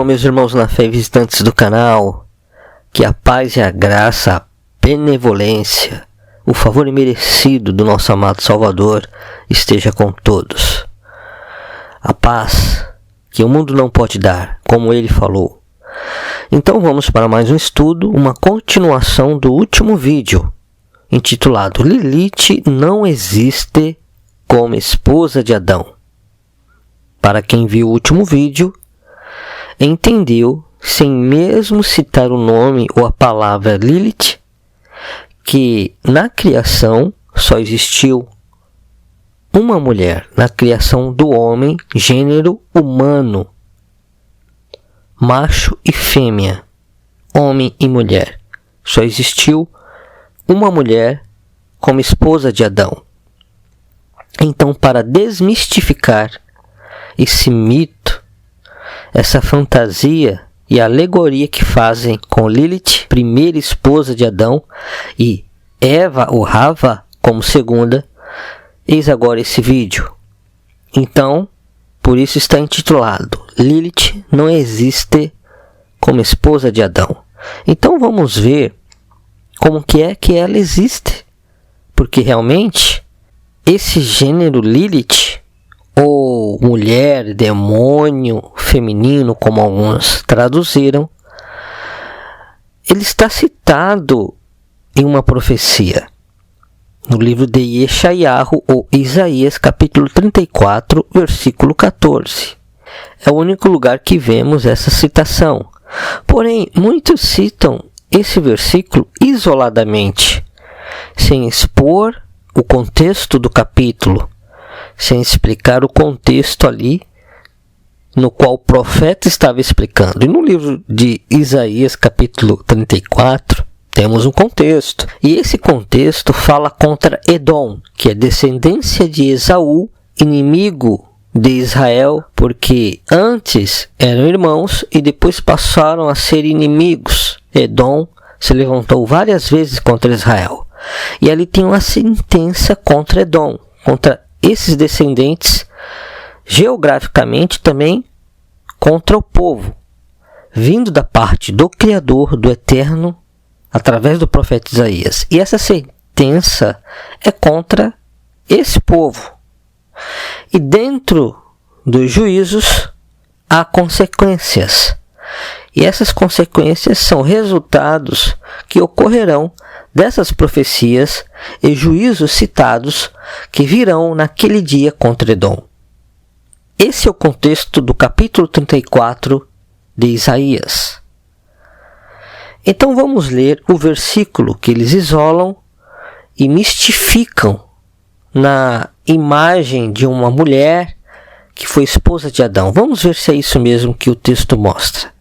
meus irmãos na fé e visitantes do canal, que a paz e a graça, a benevolência, o favor imerecido do nosso amado Salvador esteja com todos. A paz que o mundo não pode dar, como ele falou. Então vamos para mais um estudo, uma continuação do último vídeo, intitulado Lilith não existe como esposa de Adão. Para quem viu o último vídeo, entendeu, sem mesmo citar o nome ou a palavra Lilith, que na criação só existiu uma mulher, na criação do homem, gênero humano, macho e fêmea, homem e mulher. Só existiu uma mulher como esposa de Adão. Então, para desmistificar esse mito, essa fantasia e alegoria que fazem com Lilith, primeira esposa de Adão, e Eva ou Rava como segunda, eis agora esse vídeo. Então, por isso está intitulado Lilith não existe como esposa de Adão. Então vamos ver como que ela existe. Porque realmente esse gênero Lilith, ou mulher, demônio, feminino, como alguns traduziram, ele está citado em uma profecia, no livro de Yeshayahu, ou Isaías, capítulo 34, versículo 14. É o único lugar que vemos essa citação. Porém, muitos citam esse versículo isoladamente, sem expor o contexto do capítulo, sem explicar o contexto ali no qual o profeta estava explicando. E no livro de Isaías, capítulo 34, temos um contexto. E esse contexto fala contra Edom, que é descendência de Esaú, inimigo de Israel, porque antes eram irmãos e depois passaram a ser inimigos. Edom se levantou várias vezes contra Israel. E ali tem uma sentença contra Edom, contra esses descendentes, geograficamente também contra o povo, vindo da parte do Criador, do Eterno, através do profeta Isaías. E essa sentença é contra esse povo. E dentro dos juízos há consequências. E essas consequências são resultados que ocorrerão dessas profecias e juízos citados que virão naquele dia contra Edom. Esse é o contexto do capítulo 34 de Isaías. Então vamos ler o versículo que eles isolam e mistificam na imagem de uma mulher que foi esposa de Adão. Vamos ver se é isso mesmo que o texto mostra.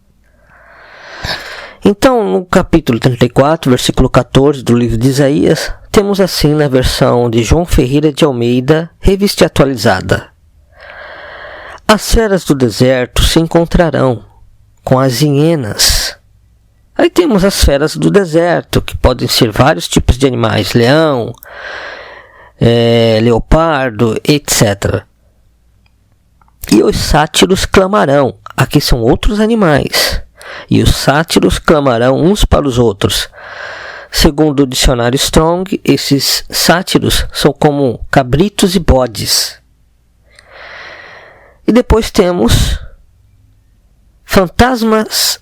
Então, no capítulo 34, versículo 14 do livro de Isaías, temos assim na versão de João Ferreira de Almeida, revista e atualizada. As feras do deserto se encontrarão com as hienas. Aí temos as feras do deserto, que podem ser vários tipos de animais, leão, leopardo, etc. E os sátiros clamarão. Aqui são outros animais. E os sátiros clamarão uns para os outros. Segundo o dicionário Strong, esses sátiros são como cabritos e bodes. E depois temos fantasmas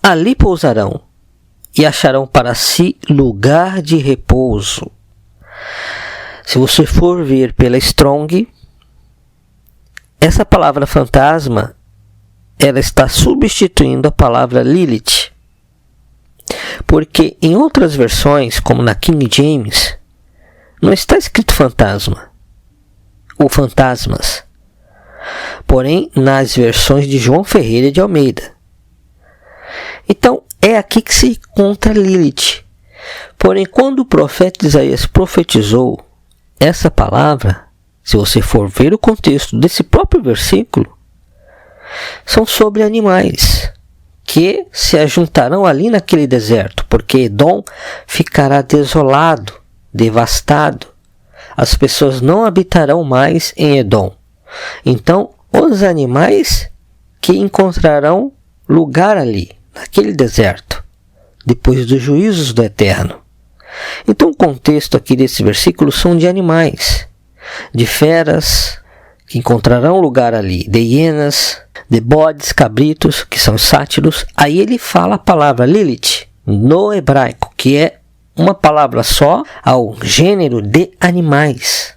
ali pousarão e acharão para si lugar de repouso. Se você for ver pela Strong, essa palavra fantasma, ela está substituindo a palavra Lilith. Porque em outras versões, como na King James, não está escrito fantasma ou fantasmas. Porém, nas versões de João Ferreira de Almeida. Então, é aqui que se encontra Lilith. Porém, quando o profeta Isaías profetizou essa palavra, se você for ver o contexto desse próprio versículo, são sobre animais que se ajuntarão ali naquele deserto, porque Edom ficará desolado, devastado. As pessoas não habitarão mais em Edom. Então, os animais que encontrarão lugar ali, naquele deserto, depois dos juízos do Eterno. Então o contexto aqui desse versículo são de animais, de feras que encontrarão lugar ali, de hienas, de bodes, cabritos, que são sátiros. Aí ele fala a palavra Lilith, no hebraico, que é uma palavra só ao gênero de animais,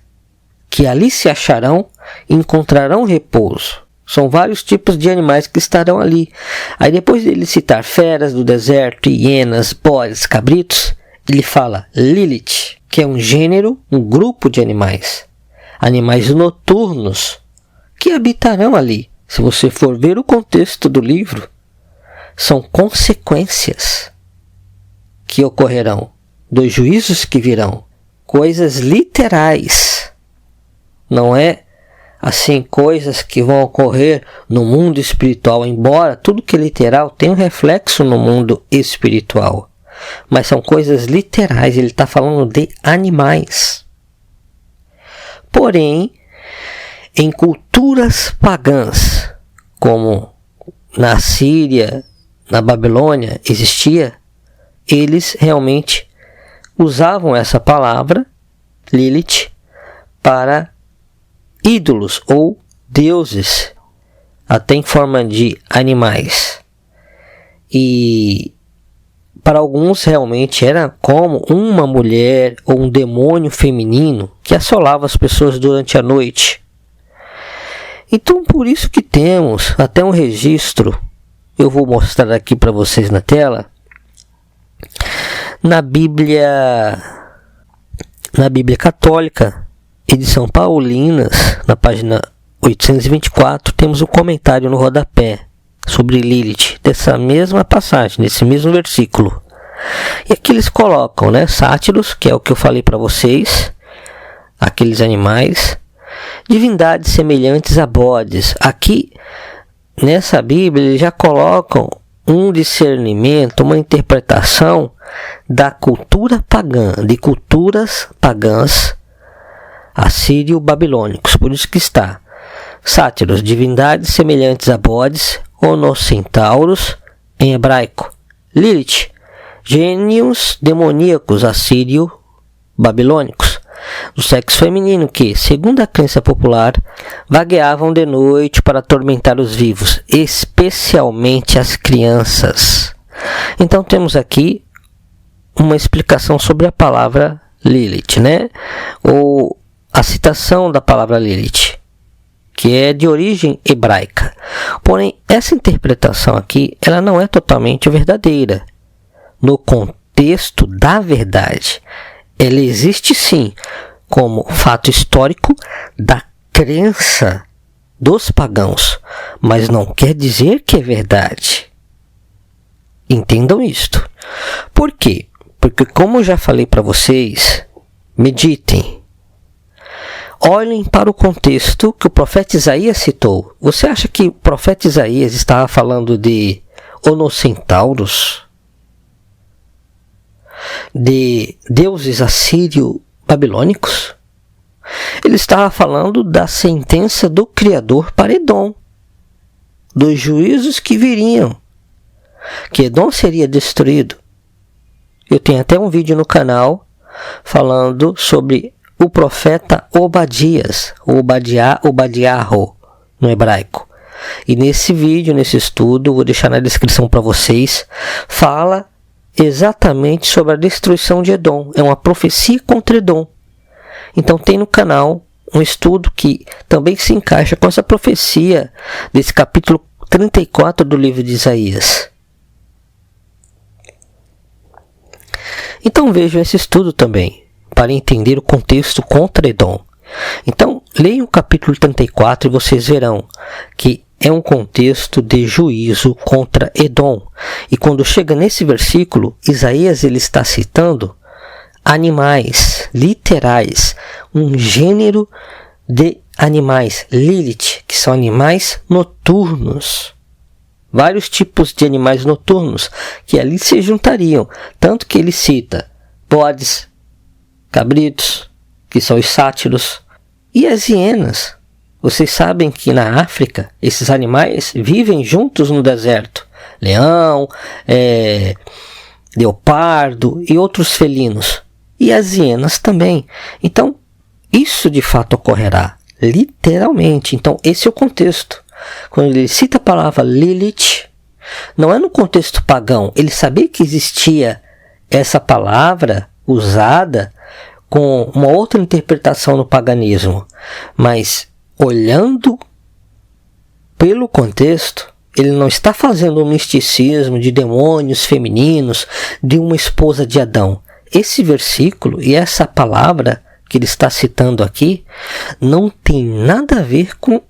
que ali se acharão e encontrarão repouso. São vários tipos de animais que estarão ali. Aí depois dele citar feras do deserto, hienas, bodes, cabritos, ele fala Lilith, que é um gênero, um grupo de animais. Animais noturnos que habitarão ali. Se você for ver o contexto do livro, são consequências que ocorrerão dos juízos que virão. Coisas literais. Não é assim coisas que vão ocorrer no mundo espiritual, embora tudo que é literal tenha um reflexo no mundo espiritual. Mas são coisas literais, ele está falando de animais. Porém, em culturas pagãs, como na Síria, na Babilônia existia, eles realmente usavam essa palavra, Lilith, para ídolos ou deuses, até em forma de animais. E para alguns realmente era como uma mulher ou um demônio feminino que assolava as pessoas durante a noite. Então por isso que temos até um registro, eu vou mostrar aqui para vocês na tela, na Bíblia Católica, edição Paulinas, na página 824, temos um comentário no rodapé sobre Lilith, dessa mesma passagem, desse mesmo versículo. E aqui eles colocam, sátiros, que é o que eu falei para vocês, aqueles animais, divindades semelhantes a bodes. Aqui, nessa Bíblia, eles já colocam um discernimento, uma interpretação da cultura pagã, de culturas pagãs assírio-babilônicos. Por isso que está sátiros, divindades semelhantes a bodes, onocentauros em hebraico, Lilith, gênios demoníacos assírio-babilônicos, do sexo feminino que, segundo a crença popular, vagueavam de noite para atormentar os vivos, especialmente as crianças. Então temos aqui uma explicação sobre a palavra Lilith, ou a citação da palavra Lilith, que é de origem hebraica. Porém, essa interpretação aqui, ela não é totalmente verdadeira. No contexto da verdade, ela existe sim como fato histórico da crença dos pagãos, mas não quer dizer que é verdade. Entendam isto. Por quê? Porque, como eu já falei para vocês, meditem. Olhem para o contexto que o profeta Isaías citou. Você acha que o profeta Isaías estava falando de onocentauros? De deuses assírio-babilônicos? Ele estava falando da sentença do Criador para Edom, dos juízos que viriam, que Edom seria destruído. Eu tenho até um vídeo no canal falando sobre o profeta Obadias, Obadiaho, no hebraico. E nesse vídeo, nesse estudo, vou deixar na descrição para vocês, fala exatamente sobre a destruição de Edom. É uma profecia contra Edom. Então tem no canal um estudo que também se encaixa com essa profecia desse capítulo 34 do livro de Isaías. Então vejam esse estudo também, para entender o contexto contra Edom. Então, leiam o capítulo 34 e vocês verão que é um contexto de juízo contra Edom. E quando chega nesse versículo, Isaías ele está citando animais literais, um gênero de animais, Lilith, que são animais noturnos. Vários tipos de animais noturnos que ali se juntariam. Tanto que ele cita bodes, cabritos, que são os sátiros, e as hienas. Vocês sabem que na África esses animais vivem juntos no deserto, leão, leopardo e outros felinos. E as hienas também. Então, isso de fato ocorrerá, literalmente. Então, esse é o contexto. Quando ele cita a palavra Lilith, não é no contexto pagão. Ele sabia que existia essa palavra usada com uma outra interpretação no paganismo. Mas, olhando pelo contexto, ele não está fazendo um misticismo de demônios femininos, de uma esposa de Adão. Esse versículo e essa palavra que ele está citando aqui não tem nada a ver com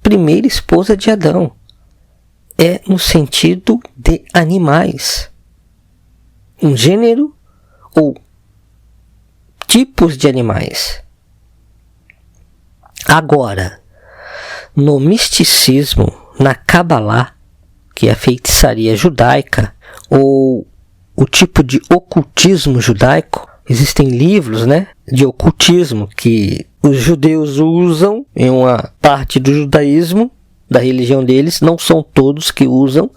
primeira esposa de Adão. É no sentido de animais. Um gênero ou tipos de animais. Agora, no misticismo, na Cabalá, que é a feitiçaria judaica, ou o tipo de ocultismo judaico, existem livros, de ocultismo que os judeus usam em uma parte do judaísmo, da religião deles. Não são todos que usam,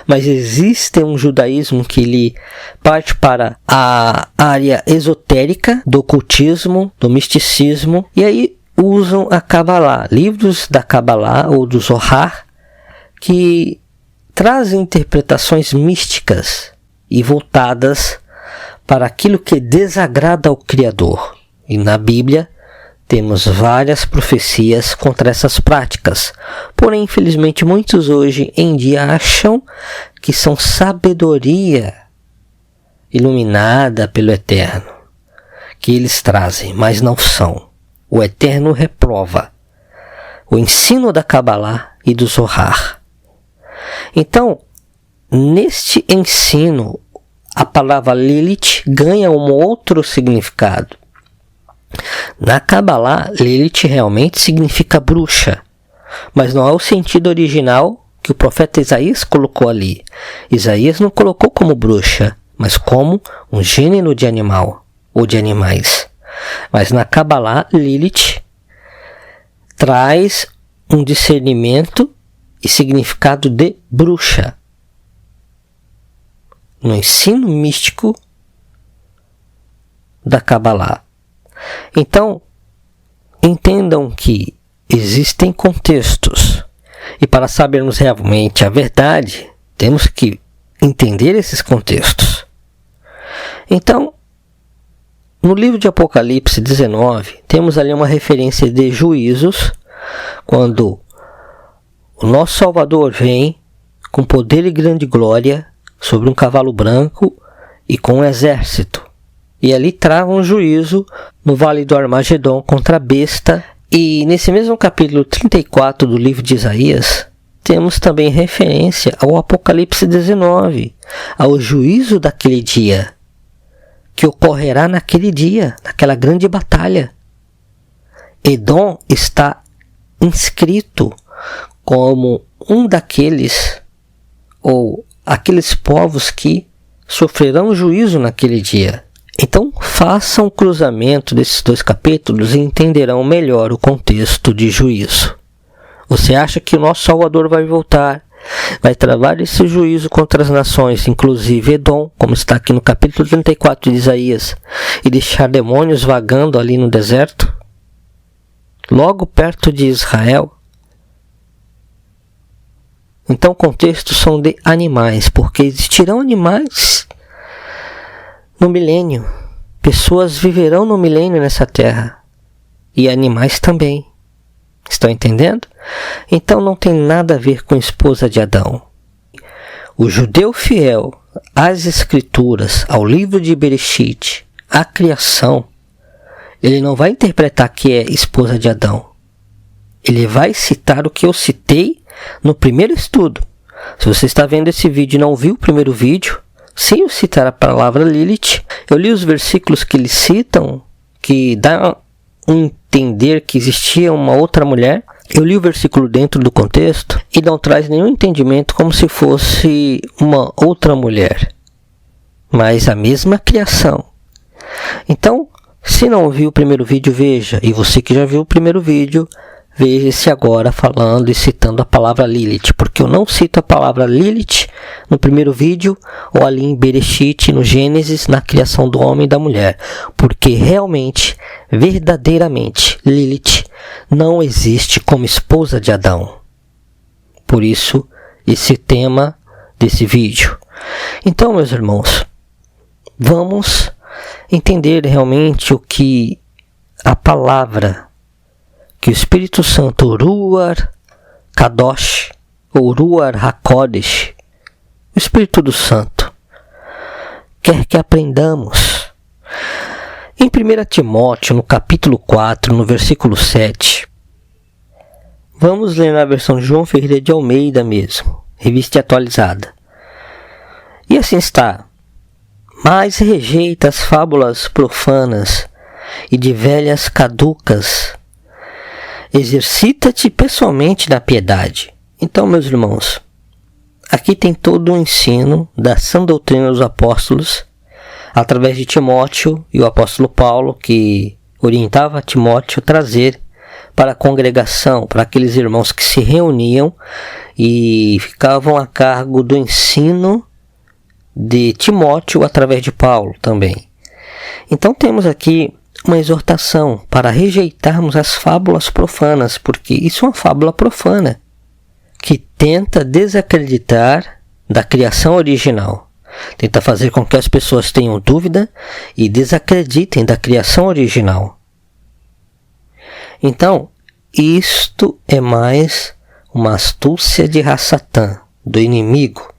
mas existe um judaísmo que ele parte para a área esotérica do ocultismo, do misticismo, e aí usam a Cabalá, livros da Cabalá ou do Zohar, que trazem interpretações místicas e voltadas para aquilo que desagrada ao Criador. E na Bíblia temos várias profecias contra essas práticas. Porém, infelizmente, muitos hoje em dia acham que são sabedoria iluminada pelo Eterno, que eles trazem, mas não são. O Eterno reprova o ensino da Cabalá e do Zohar. Então, neste ensino, a palavra Lilith ganha um outro significado. Na Cabalá, Lilith realmente significa bruxa, mas não é o sentido original que o profeta Isaías colocou ali. Isaías não colocou como bruxa, mas como um gênero de animal ou de animais. Mas na Cabalá, Lilith traz um discernimento e significado de bruxa. No ensino místico da Cabalá. Então, entendam que existem contextos. E para sabermos realmente a verdade, temos que entender esses contextos. Então, no livro de Apocalipse 19, temos ali uma referência de juízos, quando o nosso Salvador vem com poder e grande glória sobre um cavalo branco e com um exército. E ali trava um juízo no Vale do Armagedon contra a besta. E nesse mesmo capítulo 34 do livro de Isaías, temos também referência ao Apocalipse 19, ao juízo daquele dia, que ocorrerá naquele dia, naquela grande batalha. Edom está inscrito como um daqueles, ou aqueles povos que sofrerão juízo naquele dia. Então, façam um cruzamento desses dois capítulos e entenderão melhor o contexto de juízo. Você acha que o nosso Salvador vai voltar, vai travar esse juízo contra as nações, inclusive Edom, como está aqui no capítulo 34 de Isaías, e deixar demônios vagando ali no deserto, logo perto de Israel? Então, contextos são de animais, porque existirão animais no milênio. Pessoas viverão no milênio nessa terra. E animais também. Estão entendendo? Então não tem nada a ver com a esposa de Adão. O judeu fiel às escrituras, ao livro de Bereshit, à criação, ele não vai interpretar que é esposa de Adão. Ele vai citar o que eu citei no primeiro estudo. Se você está vendo esse vídeo e não viu o primeiro vídeo, sem eu citar a palavra Lilith, eu li os versículos que eles citam, que dá a entender que existia uma outra mulher. Eu li o versículo dentro do contexto e não traz nenhum entendimento como se fosse uma outra mulher, mas a mesma criação. Então, se não viu o primeiro vídeo, veja. E você que já viu o primeiro vídeo, veja-se agora falando e citando a palavra Lilith, porque eu não cito a palavra Lilith no primeiro vídeo, ou ali em Bereshit, no Gênesis, na criação do homem e da mulher. Porque realmente, verdadeiramente, Lilith não existe como esposa de Adão. Por isso, esse tema desse vídeo. Então, meus irmãos, vamos entender realmente o que a palavra que o Espírito Santo, Ruach Kadosh, ou Ruach HaKodesh, o Espírito do Santo, quer que aprendamos. Em 1 Timóteo, no capítulo 4, no versículo 7, vamos ler na versão de João Ferreira de Almeida mesmo, revista atualizada. E assim está: mas rejeita as fábulas profanas e de velhas caducas. Exercita-te pessoalmente na piedade. Então, meus irmãos, aqui tem todo o ensino da sã doutrina dos apóstolos, através de Timóteo e o apóstolo Paulo, que orientava a Timóteo a trazer para a congregação, para aqueles irmãos que se reuniam e ficavam a cargo do ensino de Timóteo através de Paulo também. Então temos aqui uma exortação para rejeitarmos as fábulas profanas, porque isso é uma fábula profana que tenta desacreditar da criação original, tenta fazer com que as pessoas tenham dúvida e desacreditem da criação original. Então, isto é mais uma astúcia de Satã, do inimigo,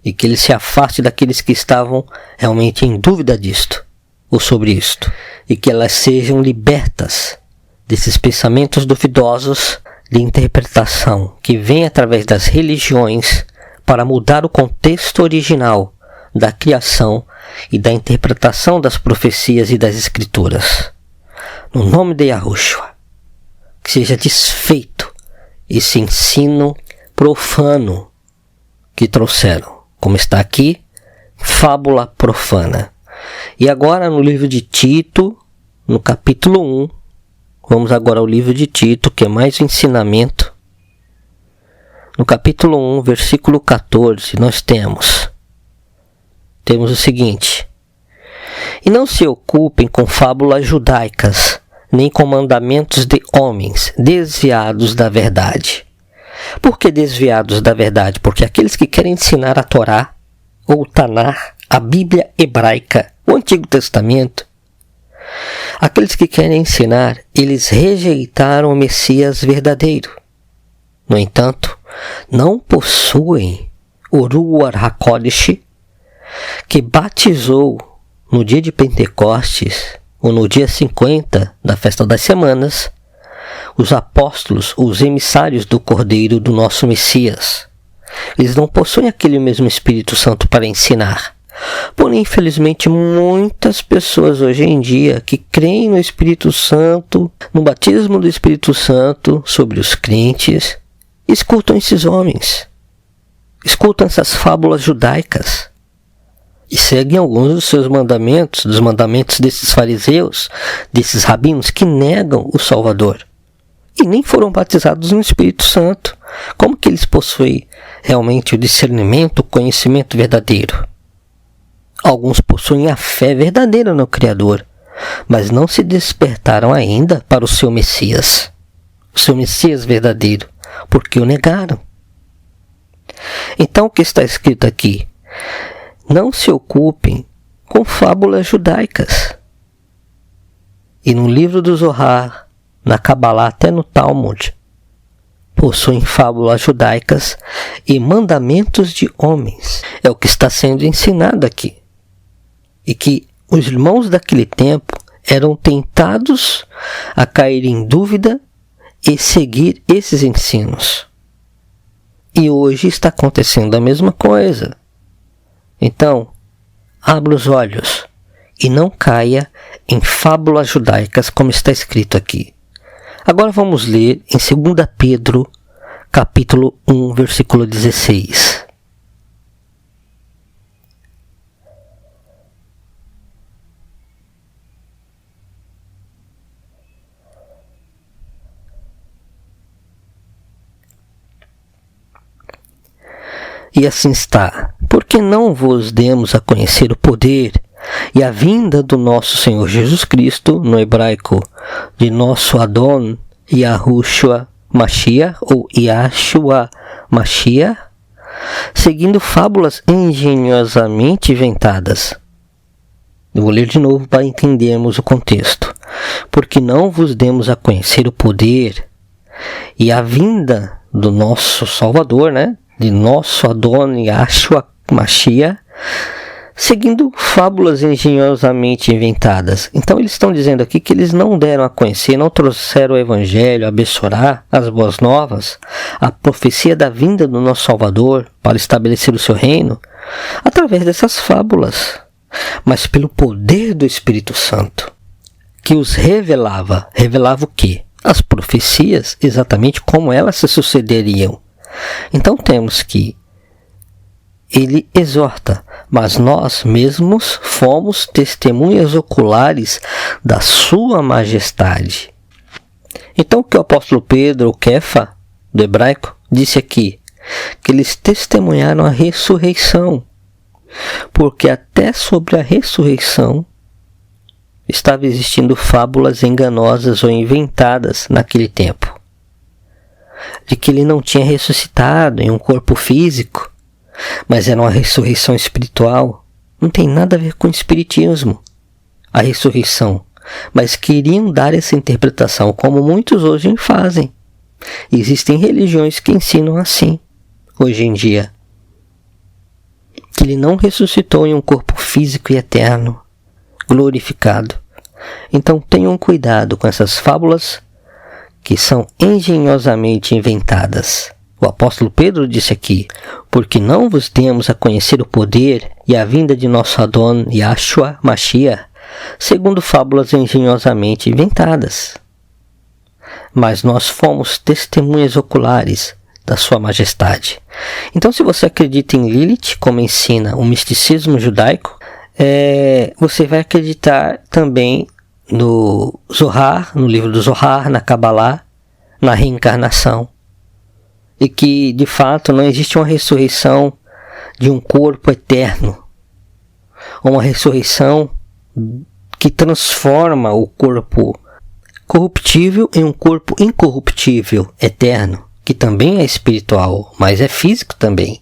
e que ele se afaste daqueles que estavam realmente em dúvida disto, ou sobre isto, e que elas sejam libertas desses pensamentos duvidosos de interpretação que vem através das religiões para mudar o contexto original da criação e da interpretação das profecias e das escrituras. No nome de Yahushua, que seja desfeito esse ensino profano que trouxeram, como está aqui, fábula profana. E agora no livro de Tito, no capítulo 1, vamos agora ao livro de Tito, que é mais ensinamento. No capítulo 1, versículo 14, nós temos o seguinte: e não se ocupem com fábulas judaicas, nem com mandamentos de homens desviados da verdade. Por que desviados da verdade? Porque aqueles que querem ensinar a Torá, ou o Tanar, a Bíblia hebraica, o Antigo Testamento, aqueles que querem ensinar, eles rejeitaram o Messias verdadeiro. No entanto, não possuem o Ruach HaKodesh, que batizou no dia de Pentecostes, ou no dia 50 da Festa das Semanas, os apóstolos, os emissários do Cordeiro do nosso Messias. Eles não possuem aquele mesmo Espírito Santo para ensinar. Porém, infelizmente, muitas pessoas hoje em dia que creem no Espírito Santo, no batismo do Espírito Santo sobre os crentes, escutam esses homens, escutam essas fábulas judaicas e seguem alguns dos seus mandamentos, dos mandamentos desses fariseus, desses rabinos que negam o Salvador e nem foram batizados no Espírito Santo. Como que eles possuem realmente o discernimento, o conhecimento verdadeiro? Alguns possuem a fé verdadeira no Criador, mas não se despertaram ainda para o seu Messias verdadeiro, porque o negaram. Então o que está escrito aqui? Não se ocupem com fábulas judaicas. E no livro do Zohar, na Kabbalah, até no Talmud, possuem fábulas judaicas e mandamentos de homens. É o que está sendo ensinado aqui. E que os irmãos daquele tempo eram tentados a cair em dúvida e seguir esses ensinos. E hoje está acontecendo a mesma coisa. Então, abra os olhos e não caia em fábulas judaicas, como está escrito aqui. Agora vamos ler em 2 Pedro, capítulo 1, versículo 16. E assim está: porque não vos demos a conhecer o poder e a vinda do nosso Senhor Jesus Cristo, no hebraico, de nosso Adon Yahushua Mashiach, ou Yahshua Mashiach, seguindo fábulas engenhosamente inventadas. Eu vou ler de novo para entendermos o contexto. Porque não vos demos a conhecer o poder e a vinda do nosso Salvador, né? De nosso Adon Yahshua Mashiach, seguindo fábulas engenhosamente inventadas. Então eles estão dizendo aqui que eles não deram a conhecer, não trouxeram o Evangelho, a Bessorá, as boas novas, a profecia da vinda do nosso Salvador para estabelecer o seu reino, através dessas fábulas, mas pelo poder do Espírito Santo, que os revelava. Revelava o quê? As profecias, exatamente como elas se sucederiam. Então temos que ele exorta, mas nós mesmos fomos testemunhas oculares da sua majestade. Então o que o apóstolo Pedro, ou Kefa, do hebraico, disse aqui? Que eles testemunharam a ressurreição, porque até sobre a ressurreição estava existindo fábulas enganosas ou inventadas naquele tempo. De que ele não tinha ressuscitado em um corpo físico, mas era uma ressurreição espiritual. Não tem nada a ver com o espiritismo, a ressurreição. Mas queriam dar essa interpretação, como muitos hoje fazem. Existem religiões que ensinam assim, hoje em dia. Que ele não ressuscitou em um corpo físico e eterno, glorificado. Então tenham cuidado com essas fábulas que são engenhosamente inventadas. O apóstolo Pedro disse aqui, porque não vos demos a conhecer o poder e a vinda de nosso Adon Yahshua Mashiach, segundo fábulas engenhosamente inventadas. Mas nós fomos testemunhas oculares da sua majestade. Então, se você acredita em Lilith, como ensina o misticismo judaico, você vai acreditar também no Zohar, no livro do Zohar, na Kabbalah, na reencarnação. E que, de fato, não existe uma ressurreição de um corpo eterno. Ou uma ressurreição que transforma o corpo corruptível em um corpo incorruptível, eterno. Que também é espiritual, mas é físico também.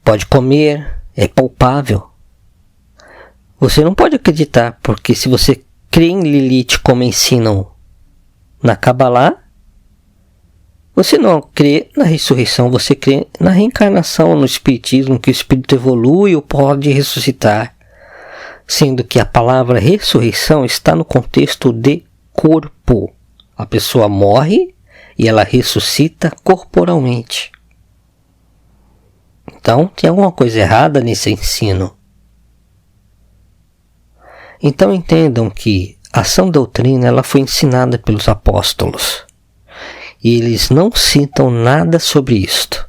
Pode comer, é palpável. Você não pode acreditar, porque se você crê em Lilith como ensinam na Kabbalah, você não crê na ressurreição, você crê na reencarnação, no espiritismo, que o espírito evolui ou pode ressuscitar. Sendo que a palavra ressurreição está no contexto de corpo. A pessoa morre e ela ressuscita corporalmente. Então, tem alguma coisa errada nesse ensino. Então entendam que a sã doutrina ela foi ensinada pelos apóstolos. E eles não citam nada sobre isto.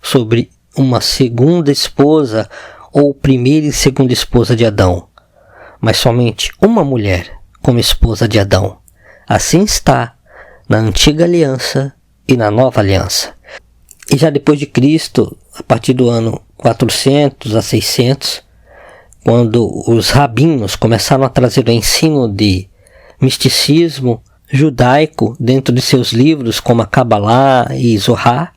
Sobre uma segunda esposa ou primeira e segunda esposa de Adão. Mas somente uma mulher como esposa de Adão. Assim está na antiga aliança e na nova aliança. E já depois de Cristo, a partir do ano 400 a 600, quando os rabinos começaram a trazer o ensino de misticismo judaico dentro de seus livros, como a Kabbalah e Zohar,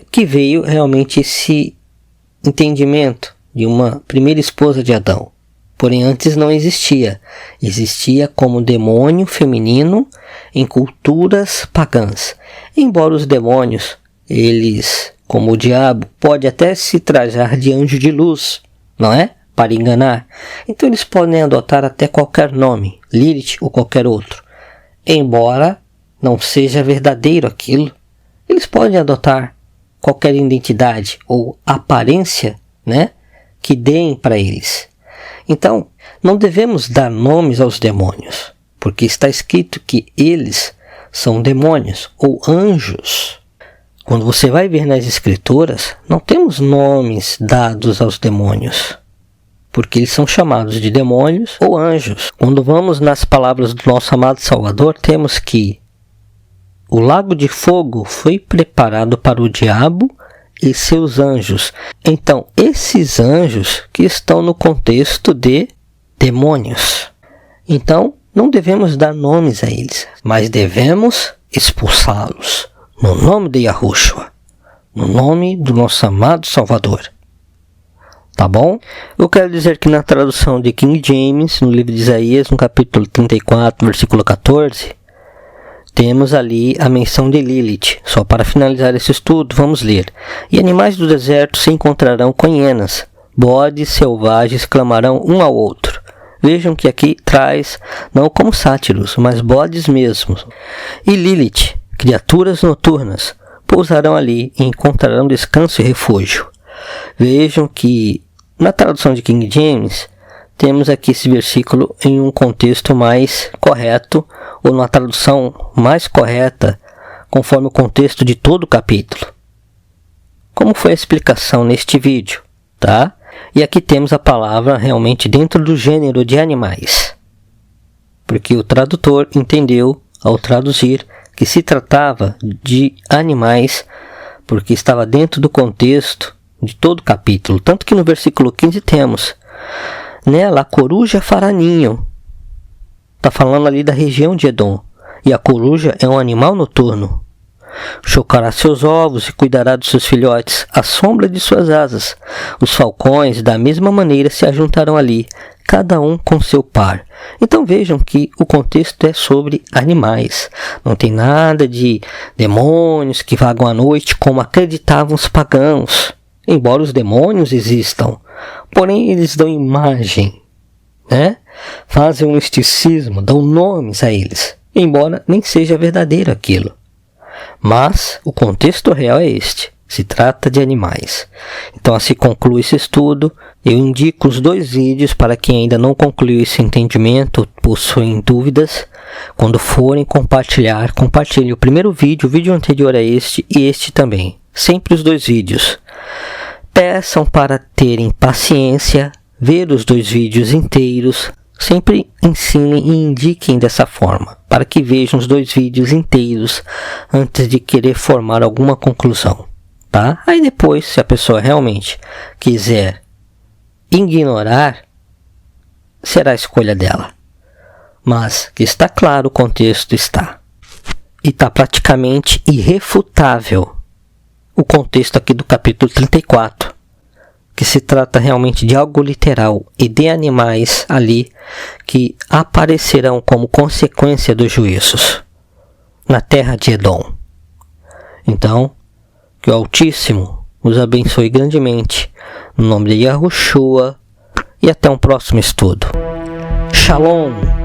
que veio realmente esse entendimento de uma primeira esposa de Adão. Porém, antes não existia. Existia como demônio feminino em culturas pagãs. Embora os demônios, eles, como o diabo, pode até se trajar de anjo de luz, não é? Para enganar. Então eles podem adotar até qualquer nome, Lilith ou qualquer outro. Embora não seja verdadeiro aquilo, eles podem adotar qualquer identidade ou aparência, né, que deem para eles. Então, não devemos dar nomes aos demônios, porque está escrito que eles são demônios ou anjos. Quando você vai ver nas escrituras, não temos nomes dados aos demônios, porque eles são chamados de demônios ou anjos. Quando vamos nas palavras do nosso amado Salvador, temos que o lago de fogo foi preparado para o diabo e seus anjos. Então, esses anjos que estão no contexto de demônios. Então, não devemos dar nomes a eles, mas devemos expulsá-los no nome de Yahushua, no nome do nosso amado Salvador. Tá bom? Eu quero dizer que na tradução de King James, no livro de Isaías, no capítulo 34, versículo 14, temos ali a menção de Lilith. Só para finalizar esse estudo, vamos ler. E animais do deserto se encontrarão com hienas, bodes selvagens clamarão um ao outro. Vejam que aqui traz, não como sátiros, mas bodes mesmos. E Lilith, criaturas noturnas, pousarão ali e encontrarão descanso e refúgio. Vejam que na tradução de King James, temos aqui esse versículo em um contexto mais correto, ou numa tradução mais correta, conforme o contexto de todo o capítulo. Como foi a explicação neste vídeo, tá? E aqui temos a palavra realmente dentro do gênero de animais. Porque o tradutor entendeu, ao traduzir, que se tratava de animais, porque estava dentro do contexto de todo o capítulo. Tanto que no versículo 15 temos, nela a coruja fará ninho. Está falando ali da região de Edom. E a coruja é um animal noturno. Chocará seus ovos e cuidará dos seus filhotes à sombra de suas asas. Os falcões, da mesma maneira, se ajuntarão ali, cada um com seu par. Então vejam que o contexto é sobre animais. Não tem nada de demônios que vagam à noite, como acreditavam os pagãos. Embora os demônios existam, porém eles dão imagem, né? Fazem um misticismo, dão nomes a eles, embora nem seja verdadeiro aquilo. Mas o contexto real é este, se trata de animais. Então assim conclui esse estudo. Eu indico os 2 vídeos para quem ainda não concluiu esse entendimento ou possuem dúvidas. Quando forem compartilhar, compartilhe o primeiro vídeo, o vídeo anterior a este e este também. Sempre os 2 vídeos. Peçam para terem paciência, ver os 2 vídeos inteiros. Sempre ensinem e indiquem dessa forma, para que vejam os 2 vídeos inteiros antes de querer formar alguma conclusão, tá? Aí depois, se a pessoa realmente quiser ignorar, será a escolha dela. Mas que está claro, o contexto está. E está praticamente irrefutável o contexto aqui do capítulo 34, que se trata realmente de algo literal e de animais ali que aparecerão como consequência dos juízos na terra de Edom. Então, que o Altíssimo os abençoe grandemente, no nome de Yahushua, e até um próximo estudo. Shalom!